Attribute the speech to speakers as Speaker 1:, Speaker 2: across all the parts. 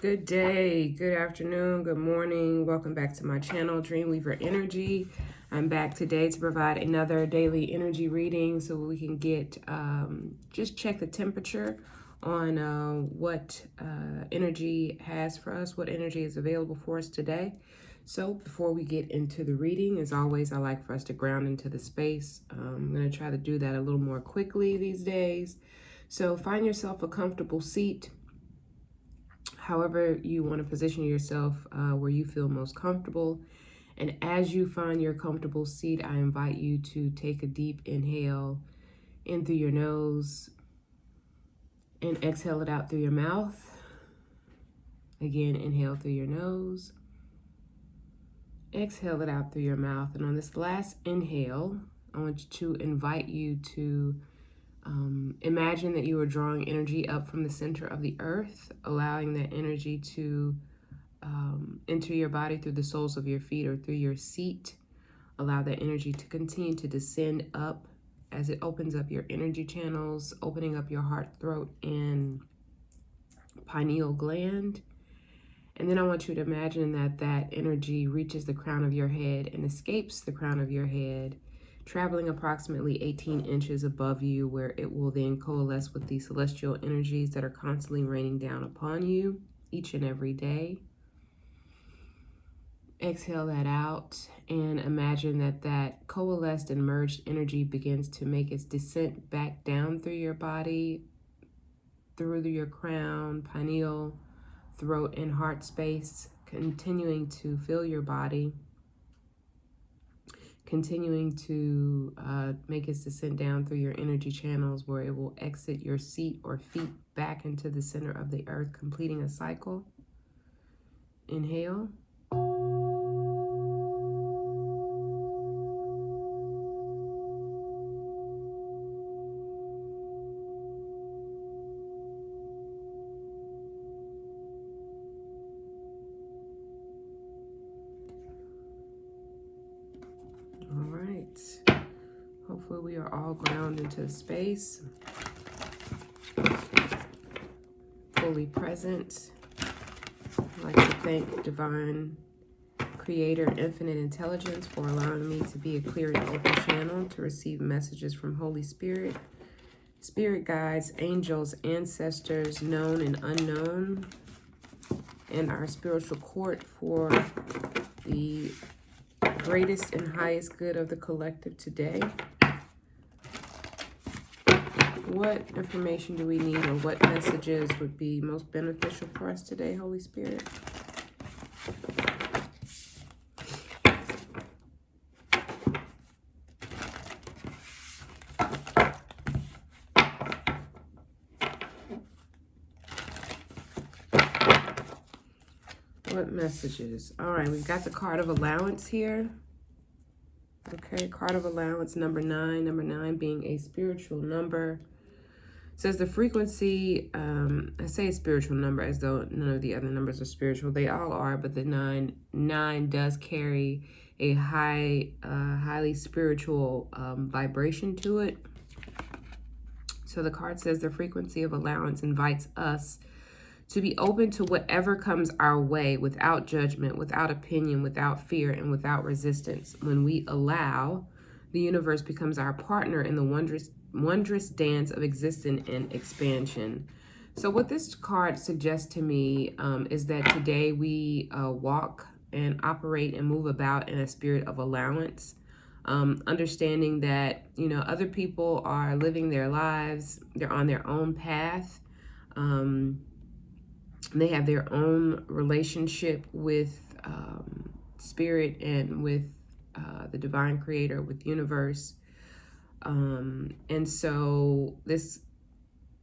Speaker 1: Good day, good afternoon, good morning. Welcome back to my channel, Dreamweaver Energy. I'm back today to provide another daily energy reading so we can get, just check the temperature on what energy has for us, what energy is available for us today. So before we get into the reading, as always, I like for us to ground into the space. I'm going to try to do that a little more quickly these days. So find yourself a comfortable seat. However you want to position yourself where you feel most comfortable. And as you find your comfortable seat, I invite you to take a deep inhale in through your nose and exhale it out through your mouth. Again, inhale through your nose, exhale it out through your mouth. And on this last inhale, I want to invite you to imagine that you are drawing energy up from the center of the earth, allowing that energy to enter your body through the soles of your feet or through your seat. Allow that energy to continue to descend up as it opens up your energy channels, opening up your heart, throat, and pineal gland. And then I want you to imagine that that energy reaches the crown of your head and escapes the crown of your head, traveling approximately 18 inches above you, where it will then coalesce with the celestial energies that are constantly raining down upon you each and every day. Exhale that out and imagine that that coalesced and merged energy begins to make its descent back down through your body, through your crown, pineal, throat, and heart space, continuing to fill your body, continuing to make its descent down through your energy channels where it will exit your seat or feet back into the center of the earth, completing a cycle. Inhale. All right. Hopefully we are all grounded into space, fully present. I'd like to thank Divine Creator, Infinite Intelligence for allowing me to be a clear and open channel to receive messages from Holy Spirit, spirit guides, angels, ancestors, known and unknown, and our spiritual court for the greatest and highest good of the collective today. What information do we need, or what messages would be most beneficial for us today, Holy Spirit? What messages? All right, we've got the card of allowance here. Okay, card of allowance, number 9. Number 9 being a spiritual number. It says the frequency, I say spiritual number as though none of the other numbers are spiritual. They all are, but the 9 does carry a highly spiritual vibration to it. So the card says the frequency of allowance invites us to be open to whatever comes our way without judgment, without opinion, without fear, and without resistance. When we allow, the universe becomes our partner in the wondrous dance of existence and expansion. So what this card suggests to me is that today we walk and operate and move about in a spirit of allowance. Understanding that, other people are living their lives, they're on their own path. They have their own relationship with spirit and with the divine creator, with universe. And so this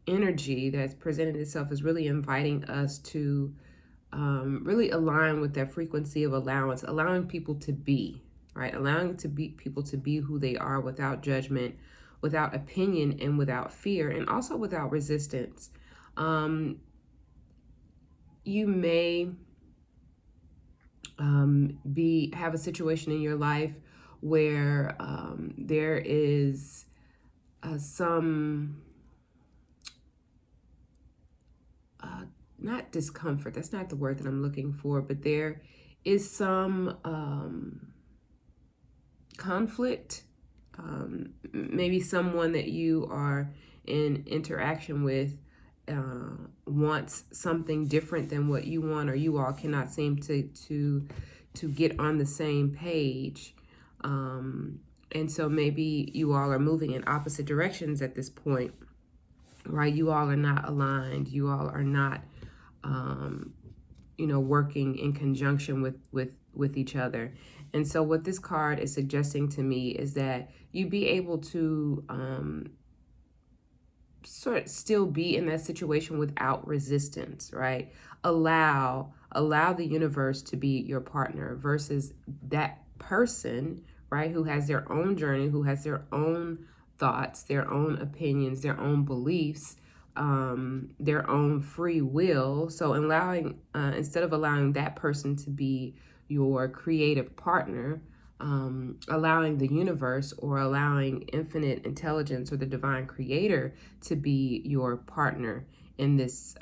Speaker 1: energy that's presented itself is really inviting us to really align with that frequency of allowance, allowing people to be, right? Allowing people to be who they are without judgment, without opinion, and without fear, and also without resistance. You may have a situation in your life where there is some not discomfort, that's not the word that I'm looking for, but there is some conflict. Maybe someone that you are in interaction with wants something different than what you want, or you all cannot seem to get on the same page. And so maybe you all are moving in opposite directions at this point, right? You all are not aligned. You all are not, working in conjunction with each other. And so what this card is suggesting to me is that you be able to sort of still be in that situation without resistance, right? Allow the universe to be your partner versus that person, right, who has their own journey, who has their own thoughts, their own opinions, their own beliefs, their own free will. So allowing, instead of allowing that person to be your creative partner, allowing the universe or allowing infinite intelligence or the divine creator to be your partner in this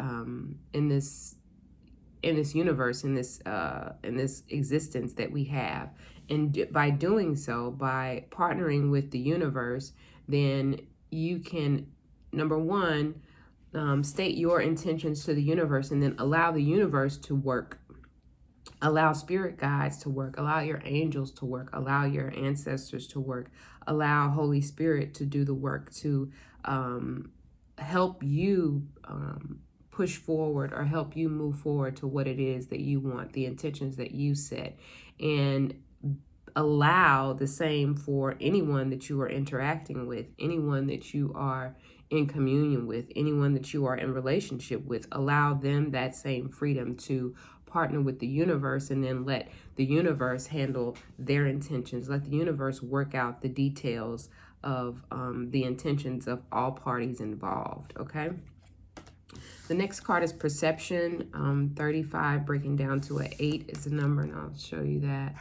Speaker 1: universe, in this existence that we have. And by doing so, by partnering with the universe, then you can, number one, state your intentions to the universe, and then allow the universe to work. Allow spirit guides to work. Allow your angels to work. Allow your ancestors to work. Allow Holy Spirit to do the work to help you push forward, or help you move forward to what it is that you want, the intentions that you set. And allow the same for anyone that you are interacting with, anyone that you are in communion with, anyone that you are in relationship with. Allow them that same freedom to partner with the universe, and then let the universe handle their intentions. Let the universe work out the details of the intentions of all parties involved, okay? The next card is perception. 35 breaking down to an 8 is the number, and I'll show you that.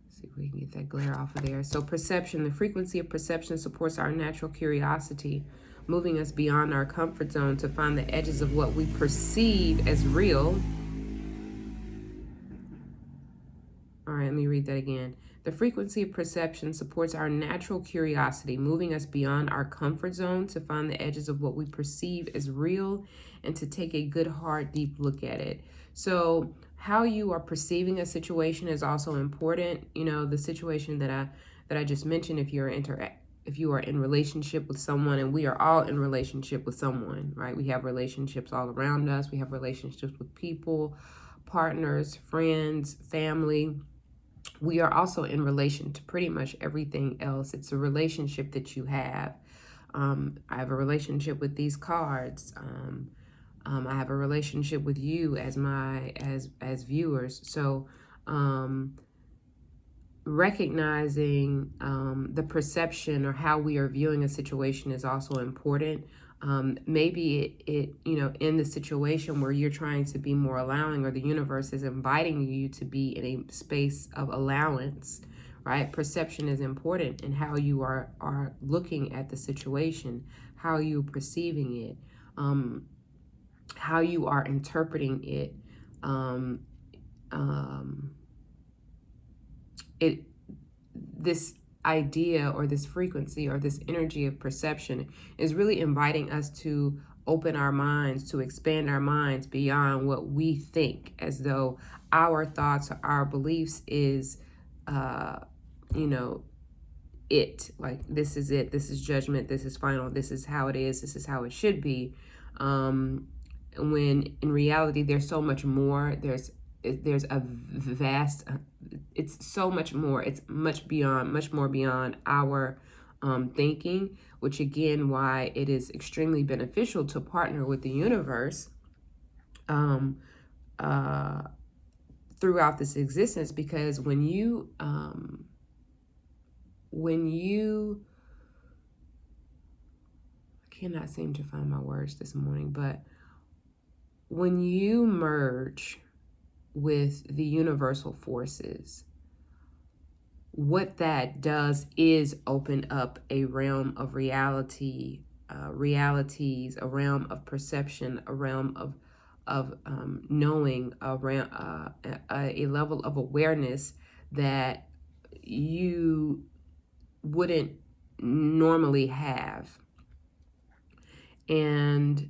Speaker 1: See if we can get that glare off of there. So perception, the frequency of perception supports our natural curiosity, moving us beyond our comfort zone to find the edges of what we perceive as real. All right, let me read that again. The frequency of perception supports our natural curiosity, moving us beyond our comfort zone to find the edges of what we perceive as real and to take a good, hard, deep look at it. So how you are perceiving a situation is also important. You know, the situation that I just mentioned, if you are in relationship with someone, and we are all in relationship with someone, right? We have relationships all around us. We have relationships with people, partners, friends, family. We are also in relation to pretty much everything else. It's a relationship that you have. I have a relationship with these cards. I have a relationship with you as as viewers. So recognizing the perception or how we are viewing a situation is also important. Maybe it in the situation where you're trying to be more allowing, or the universe is inviting you to be in a space of allowance, right? Perception is important in how you are looking at the situation, how you're perceiving it, how you are interpreting it. This idea or this frequency or this energy of perception is really inviting us to open our minds, to expand our minds beyond what we think, as though our thoughts or our beliefs is it, like this is it, this is judgment, this is final, this is how it is, this is how it should be, when in reality there's so much more. There's a vast, it's so much more, it's much more beyond our thinking, which again, why it is extremely beneficial to partner with the universe throughout this existence. Because when you I cannot seem to find my words this morning, but when you merge with the universal forces, what that does is open up a realm of reality, realities, a realm of perception, a realm knowing around a level of awareness that you wouldn't normally have. And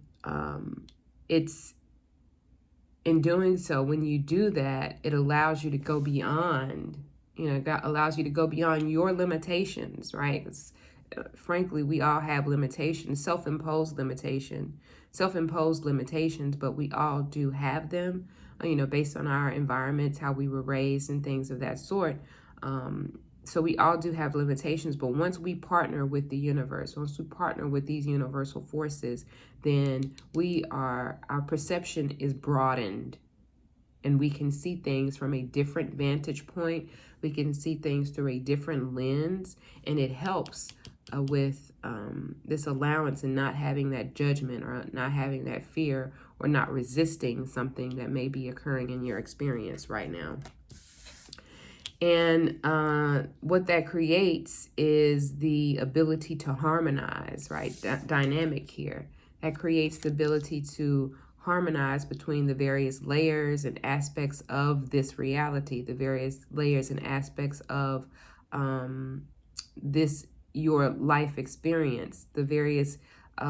Speaker 1: it's in doing so, when you do that, it allows you to go beyond, God allows you to go beyond your limitations, right? 'Cause, frankly, we all have limitations, self-imposed limitations, but we all do have them, based on our environments, how we were raised and things of that sort. So we all do have limitations, but once we partner with the universe, once we partner with these universal forces, then our perception is broadened, and we can see things from a different vantage point. We can see things through a different lens, and it helps with this allowance and not having that judgment or not having that fear or not resisting something that may be occurring in your experience right now. And what that creates is the ability to harmonize, right? That dynamic here. That creates the ability to harmonize between the various layers and aspects of this reality, the various layers and aspects of your life experience, the various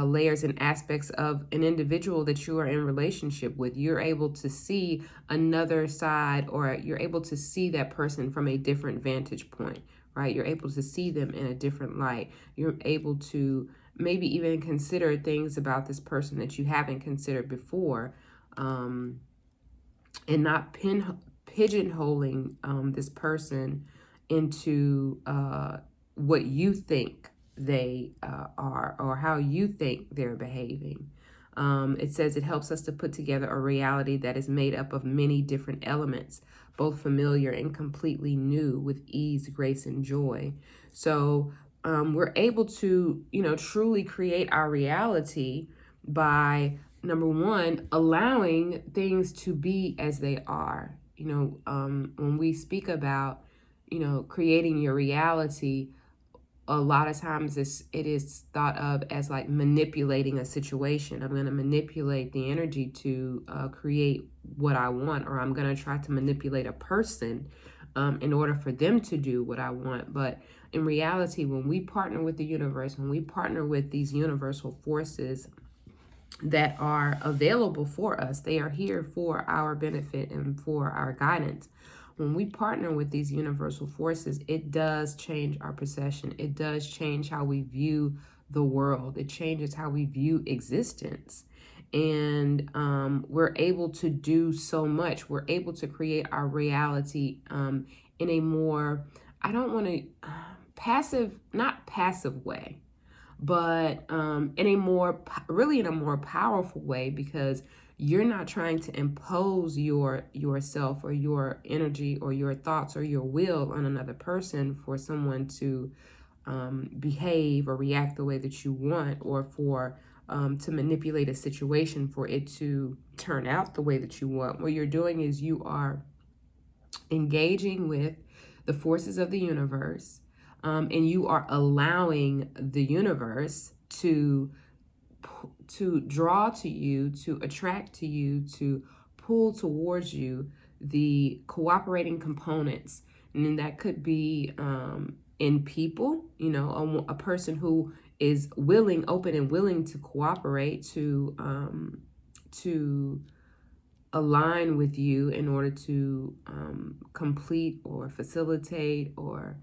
Speaker 1: layers and aspects of an individual that you are in relationship with. You're able to see another side, or you're able to see that person from a different vantage point, right? You're able to see them in a different light. You're able to maybe even consider things about this person that you haven't considered before, and not pigeonholing this person into what you think they are, or how you think they're behaving. It says it helps us to put together a reality that is made up of many different elements, both familiar and completely new, with ease, grace, and joy. So we're able to, truly create our reality by, number one, allowing things to be as they are. When we speak about, creating your reality, a lot of times it is thought of as like manipulating a situation. I'm going to manipulate the energy to create what I want, or I'm going to try to manipulate a person in order for them to do what I want. But in reality, when we partner with the universe, when we partner with these universal forces that are available for us, they are here for our benefit and for our guidance. When we partner with these universal forces, it does change our perception. It does change how we view the world. It changes how we view existence. And we're able to do so much. We're able to create our reality in a more, I don't want to, not passive way, but in a more powerful way, because you're not trying to impose yourself or your energy or your thoughts or your will on another person for someone to behave or react the way that you want, or for to manipulate a situation for it to turn out the way that you want. What you're doing is you are engaging with the forces of the universe, and you are allowing the universe to draw to you, to attract to you, to pull towards you the cooperating components. And that could be in people, a person who is open and willing to cooperate, to align with you in order to complete or facilitate, or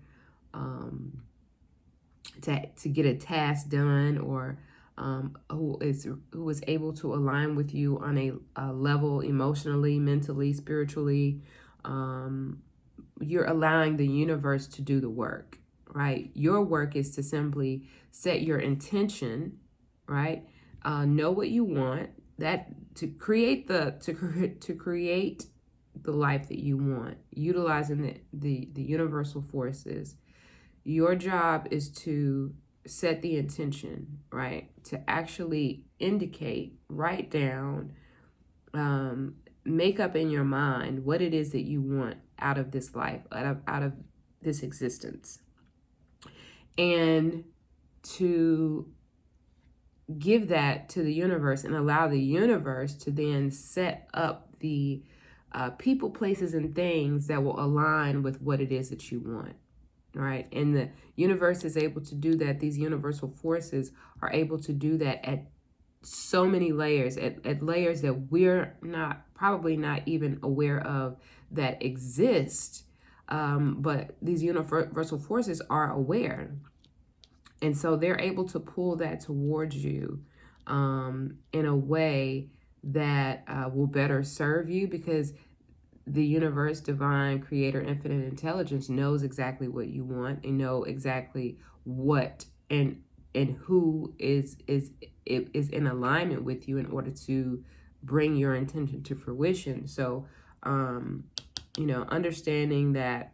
Speaker 1: to get a task done, or who is able to align with you on a level emotionally, mentally, spiritually. You're allowing the universe to do the work, right? Your work is to simply set your intention, right? Know what you want, that to create the life that you want, utilizing the universal forces. Your job is to set the intention, right? To actually indicate, write down, make up in your mind what it is that you want out of this life, out of this existence, and to give that to the universe and allow the universe to then set up the people, places, and things that will align with what it is that you want. Right? And the universe is able to do that. These universal forces are able to do that at so many layers, at layers that we're probably not even aware of that exist. But these universal forces are aware. And so they're able to pull that towards you in a way that will better serve you, because the universe, divine, creator, infinite intelligence knows exactly what you want and know exactly what and who is in alignment with you in order to bring your intention to fruition. So, understanding that,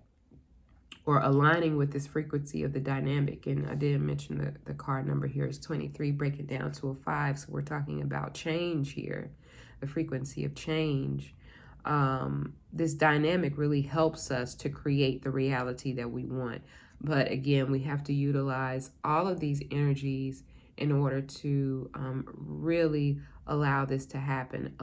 Speaker 1: or aligning with this frequency of the dynamic. And I did mention the card number here is 23, breaking down to a 5. So we're talking about change here, the frequency of change. This dynamic really helps us to create the reality that we want. But again, we have to utilize all of these energies in order to really allow this to happen.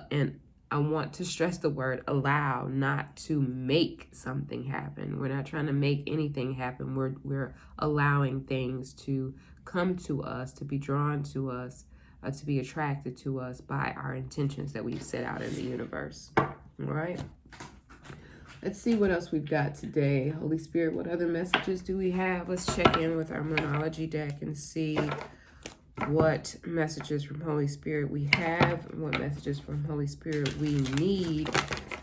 Speaker 1: And I want to stress the word allow, not to make something happen. We're not trying to make anything happen. We're allowing things to come to us, to be drawn to us, to be attracted to us by our intentions that we've set out in the universe. All right. Let's see what else we've got today. Holy Spirit, what other messages do we have? Let's check in with our Monology deck and see what messages from Holy Spirit we have and what messages from Holy Spirit we need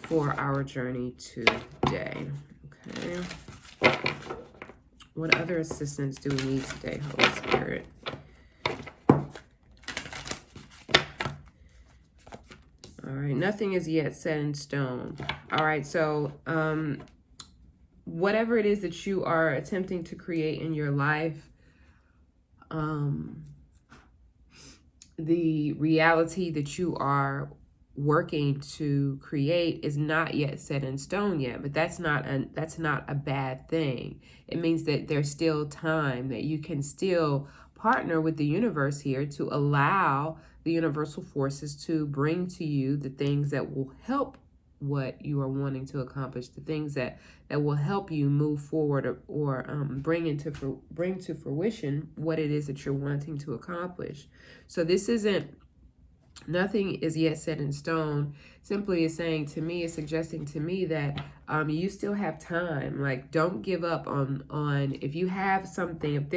Speaker 1: for our journey today. Okay. What other assistance do we need today, Holy Spirit? All right, nothing is yet set in stone. All right, so whatever it is that you are attempting to create in your life, the reality that you are working to create is not yet set in stone yet, but that's not a bad thing. It means that there's still time, that you can still partner with the universe here to allow the universal forces to bring to you the things that will help what you are wanting to accomplish, the things that will help you move forward or bring to fruition what it is that you're wanting to accomplish. So this isn't, nothing is yet set in stone. Simply is saying to me, is suggesting to me that you still have time. Like, don't give up on if you have something, if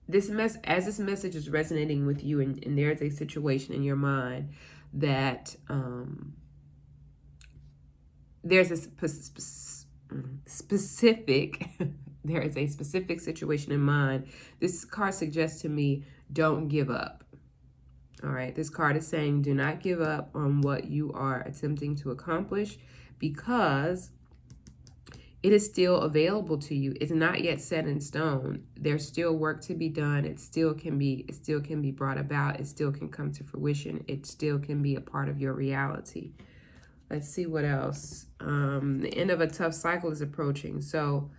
Speaker 1: this message is resonating with you, and there's a situation in your mind that there's a specific there is a specific situation in mind. This card suggests to me, don't give up. All right, this card is saying, do not give up on what you are attempting to accomplish, because it is still available to you. It's not yet set in stone. There's still work to be done. It still can be brought about. It still can come to fruition. It still can be a part of your reality. Let's see what else. The end of a tough cycle is approaching. So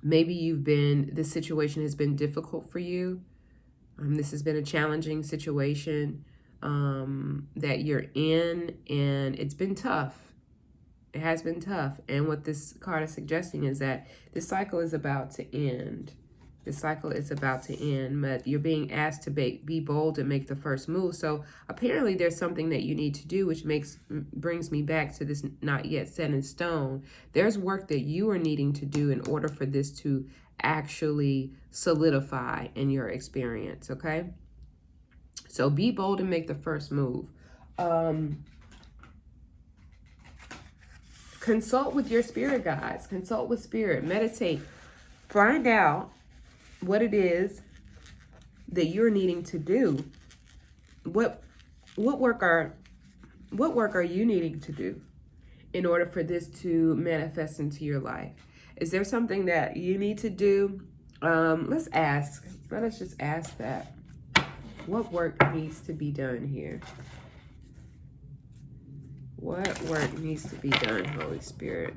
Speaker 1: maybe this situation has been difficult for you. This has been a challenging situation that you're in, and it's been tough. It has been tough. And what this card is suggesting is that this cycle is about to end. This cycle is about to end, but you're being asked to be bold and make the first move. So apparently there's something that you need to do, which brings me back to this not yet set in stone. There's work that you are needing to do in order for this to actually solidify in your experience, okay? So be bold and make the first move. Consult with your spirit guides. Consult with spirit. Meditate. Find out what it is that you're needing to do. What work are you needing to do in order for this to manifest into your life? Is there something that you need to do? Let's ask. Let us just ask that. What work needs to be done here? What work needs to be done, Holy Spirit?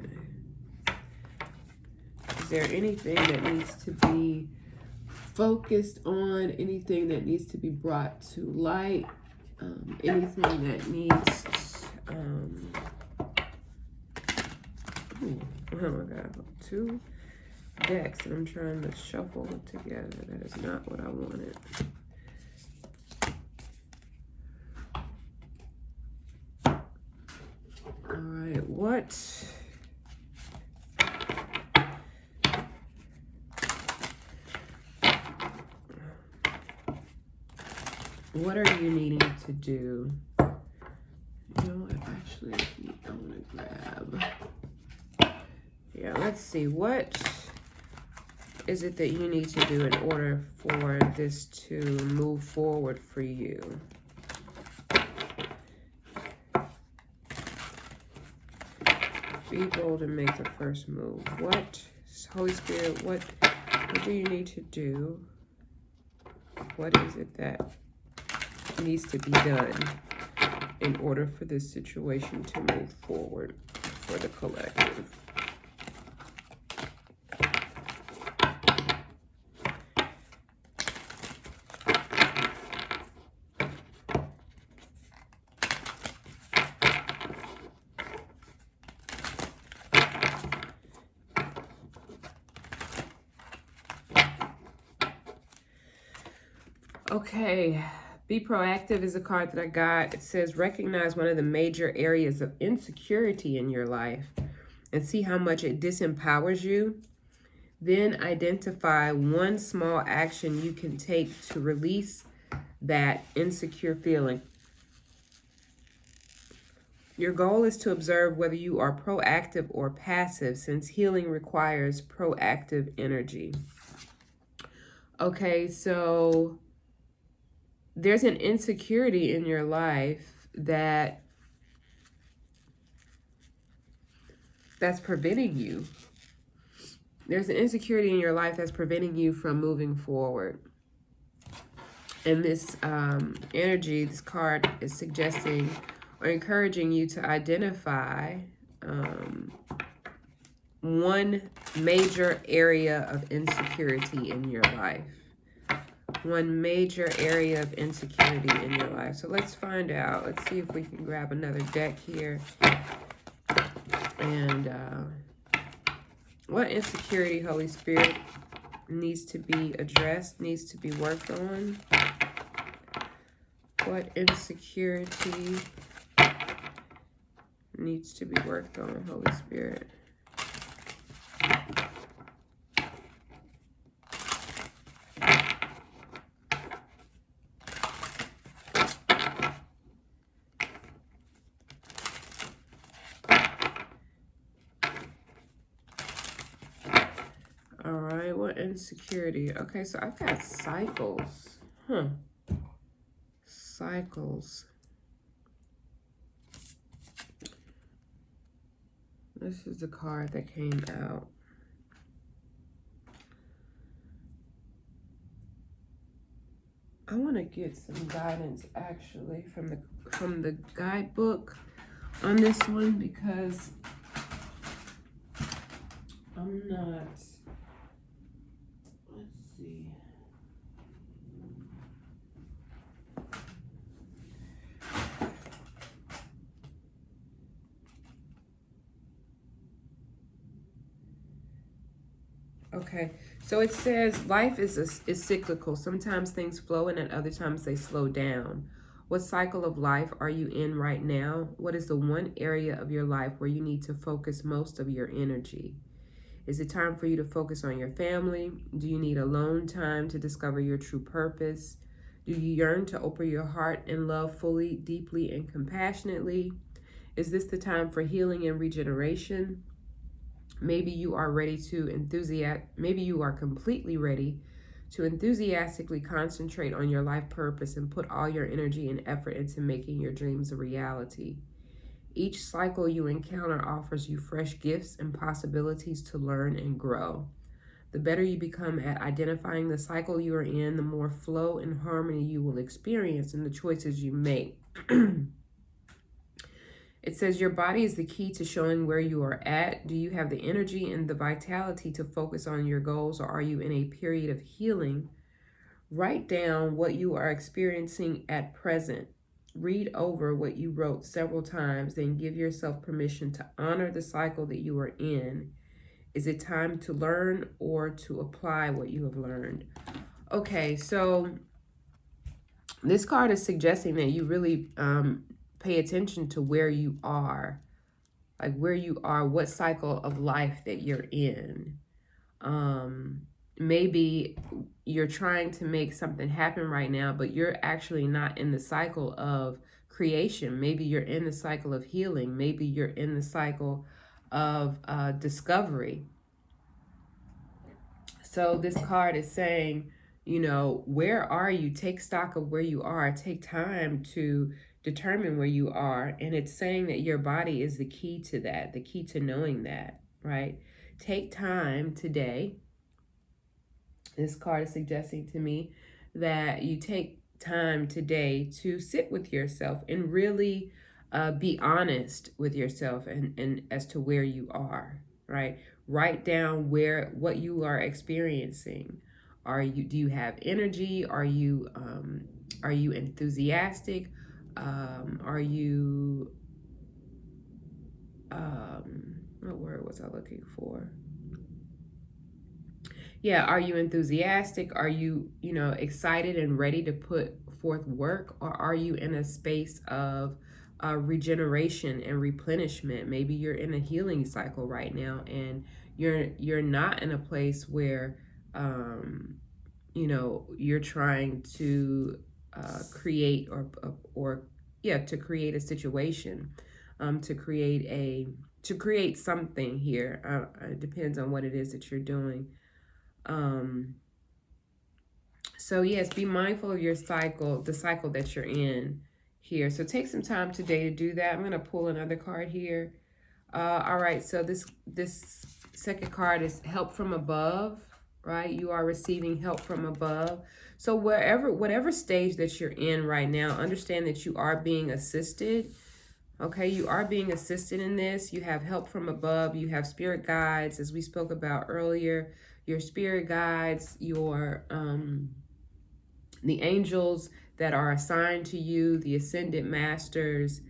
Speaker 1: Is there anything that needs to be focused on anything that needs to be brought to light, anything that needs, oh my God, 2 decks and I'm trying to shuffle them together. That is not what I wanted. All right, what are you needing to do? You know what, actually, I want to grab. Yeah, let's see. What is it that you need to do in order for this to move forward for you? Be bold and make the first move. What, Holy Spirit, what do you need to do? What is it that needs to be done in order for this situation to move forward for the collective? Okay, be proactive is a card that I got. It says recognize one of the major areas of insecurity in your life and see how much it disempowers you. Then identify one small action you can take to release that insecure feeling. Your goal is to observe whether you are proactive or passive, since healing requires proactive energy. Okay, so there's an insecurity in your life that's preventing you. There's an insecurity in your life that's preventing you from moving forward. And this energy, this card is suggesting or encouraging you to identify one major area of insecurity in your life. One major area of insecurity in your life. So let's find out. Let's see if we can grab another deck here. And what insecurity, Holy Spirit, needs to be addressed, needs to be worked on? What insecurity needs to be worked on, Holy Spirit? All right, what insecurity? Okay, so I've got cycles. Cycles. This is the card that came out. I want to get some guidance actually from the guidebook on this one, because I'm not. Let's see. Okay, so it says life is cyclical. Sometimes things flow and at other times they slow down. What cycle of life are you in right now? What is the one area of your life where you need to focus most of your energy? Is it time for you to focus on your family? Do you need alone time to discover your true purpose? Do you yearn to open your heart and love fully, deeply, and compassionately? Is this the time for healing and regeneration? Maybe you are maybe you are completely ready to enthusiastically concentrate on your life purpose and put all your energy and effort into making your dreams a reality. Each cycle you encounter offers you fresh gifts and possibilities to learn and grow. The better you become at identifying the cycle you are in, the more flow and harmony you will experience in the choices you make. It says your body is the key to showing where you are at. Do you have the energy and the vitality to focus on your goals, or are you in a period of healing Write down what you are experiencing at present. Read over what you wrote several times, then give yourself permission to honor the cycle that you are in. Is it time to learn or to apply what you have learned? Okay, so this card is suggesting that you really pay attention to where you are, like where you are, what cycle of life that you're in. Maybe you're trying to make something happen right now, but you're actually not in the cycle of creation. Maybe you're in the cycle of healing. Maybe you're in the cycle of discovery. So this card is saying, you know, where are you? Take stock of where you are. Take time to determine where you are. And it's saying that your body is the key to that, the key to knowing that, right? Take time today. This card is suggesting to me that you take time today to sit with yourself and really be honest with yourself and as to where you are, right? Write down what you are experiencing. Do you have energy? Are you enthusiastic? Are you what word was I looking for? Yeah, are you enthusiastic? Are you, excited and ready to put forth work? Or are you in a space of regeneration and replenishment? Maybe you're in a healing cycle right now and you're not in a place where, you're trying to create to create a situation, to create something here. It depends on what it is that you're doing. So yes, be mindful of your cycle, the cycle that you're in here. So take some time today to do that. I'm going to pull another card here. All right. So this second card is help from above, right? You are receiving help from above. So whatever stage that you're in right now, understand that you are being assisted. Okay, you are being assisted in this. You have help from above. You have spirit guides, as we spoke about earlier. Your spirit guides, the angels that are assigned to you, the ascended masters,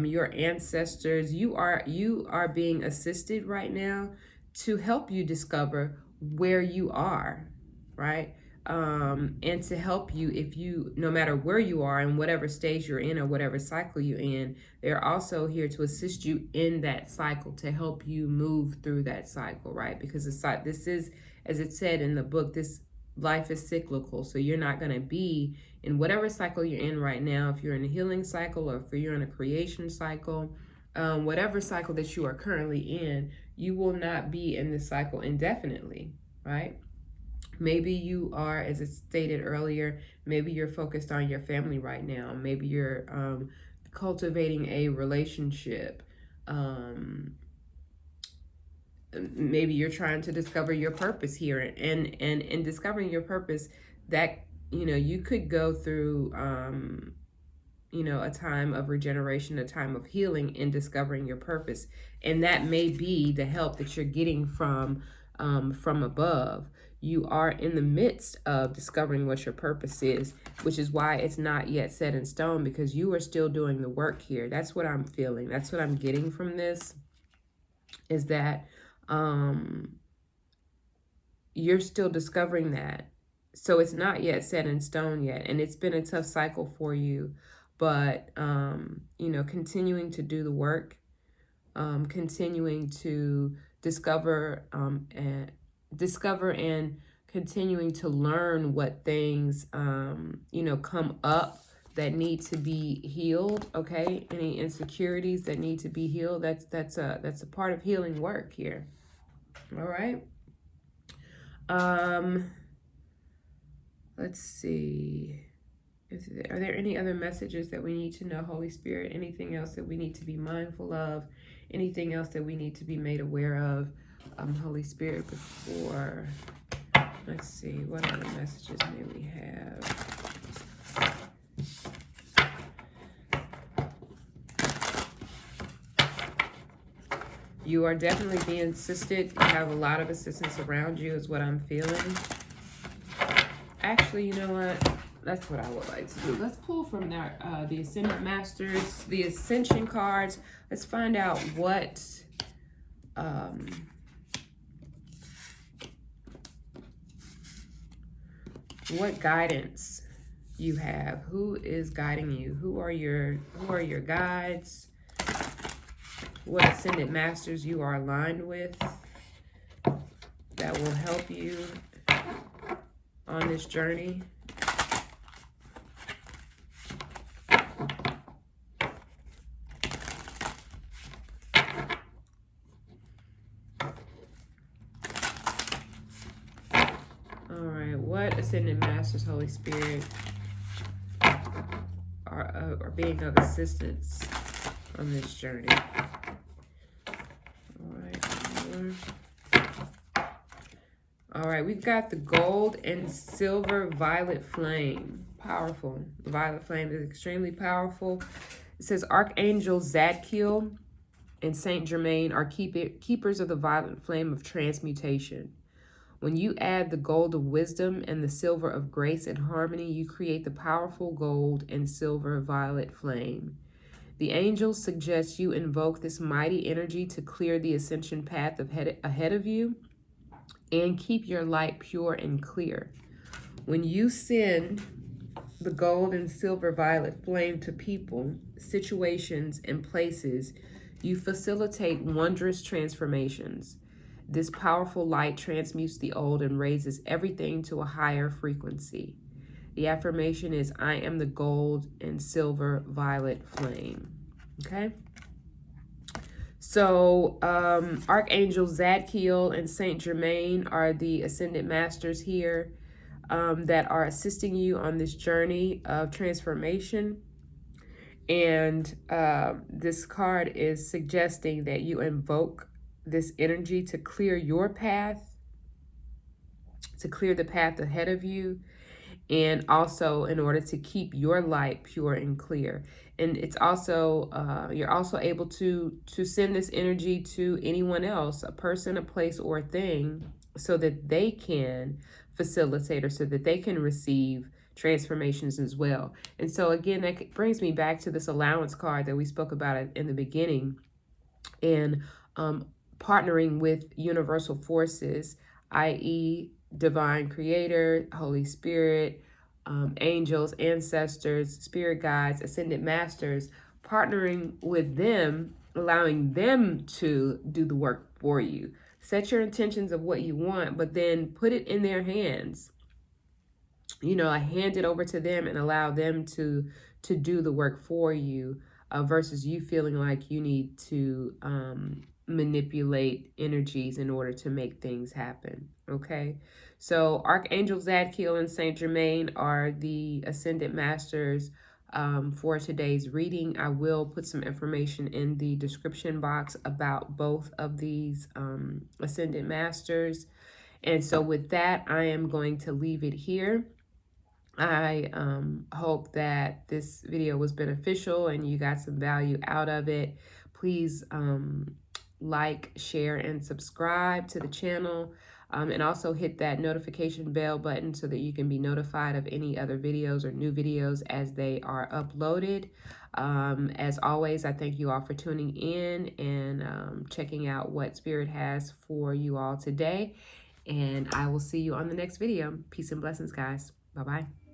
Speaker 1: your ancestors. You are being assisted right now to help you discover where you are, right? And to help you, no matter where you are and whatever stage you're in or whatever cycle you're in, they're also here to assist you in that cycle, to help you move through that cycle, right? Because this is, as it said in the book, this life is cyclical. So you're not going to be in whatever cycle you're in right now. If you're in a healing cycle or if you're in a creation cycle, whatever cycle that you are currently in, you will not be in this cycle indefinitely, right? Maybe you are, as it stated earlier, maybe you're focused on your family right now. Maybe you're cultivating a relationship. Maybe you're trying to discover your purpose here. And in discovering your purpose, that, you could go through, a time of regeneration, a time of healing in discovering your purpose. And that may be the help that you're getting from above. You are in the midst of discovering what your purpose is, which is why it's not yet set in stone, because you are still doing the work here. That's what I'm feeling. That's what I'm getting from this, is that you're still discovering that. So it's not yet set in stone yet. And it's been a tough cycle for you, but, continuing to do the work, continuing to discover and continuing to learn what things, come up that need to be healed. Okay. Any insecurities that need to be healed. That's a part of healing work here. All right. Let's see. Are there any other messages that we need to know, Holy Spirit? Anything else that we need to be mindful of? Anything else that we need to be made aware of, Holy Spirit, before? Let's see. What other messages may we have? You are definitely being assisted. You have a lot of assistance around you is what I'm feeling. actually, you know what? That's what I would like to do. Let's pull from the Ascendant Masters, the Ascension cards. Let's find out what guidance you have. Who is guiding you? Who are your guides? What Ascendant Masters you are aligned with that will help you on this journey. What Ascendant Masters, Holy Spirit, are being of assistance on this journey? All right, we've got the gold and silver violet flame. Powerful. The violet flame is extremely powerful. It says Archangel Zadkiel and Saint Germain are keepers of the violet flame of transmutation. When you add the gold of wisdom and the silver of grace and harmony, you create the powerful gold and silver violet flame. The angels suggest you invoke this mighty energy to clear the ascension path ahead of you and keep your light pure and clear. When you send the gold and silver violet flame to people, situations, and places, you facilitate wondrous transformations. This powerful light transmutes the old and raises everything to a higher frequency. The affirmation is, I am the gold and silver violet flame. Okay? So, Archangel Zadkiel and Saint Germain are the Ascendant Masters here that are assisting you on this journey of transformation. And this card is suggesting that you invoke this energy to clear your path, to clear the path ahead of you, and also in order to keep your light pure and clear. And it's also, you're also able to send this energy to anyone else, a person, a place, or a thing, so that they can facilitate or so that they can receive transformations as well. And so again, that brings me back to this allowance card that we spoke about in the beginning, and partnering with universal forces, i.e. divine creator, Holy Spirit, angels, ancestors, spirit guides, ascended masters, partnering with them, allowing them to do the work for you. Set your intentions of what you want, but then put it in their hands. You know, hand it over to them and allow them to do the work for you, versus you feeling like you need to manipulate energies in order to make things happen. Okay, so Archangel Zadkiel and Saint Germain are the Ascendant Masters for today's reading. I will put some information in the description box about both of these Ascendant Masters. And so with that, I am going to leave it here. I hope that this video was beneficial and you got some value out of it. Please like, share, and subscribe to the channel, and also hit that notification bell button so that you can be notified of any other videos or new videos as they are uploaded. As always, I thank you all for tuning in and checking out what Spirit has for you all today. And I will see you on the next video. Peace and blessings, guys. Bye-bye.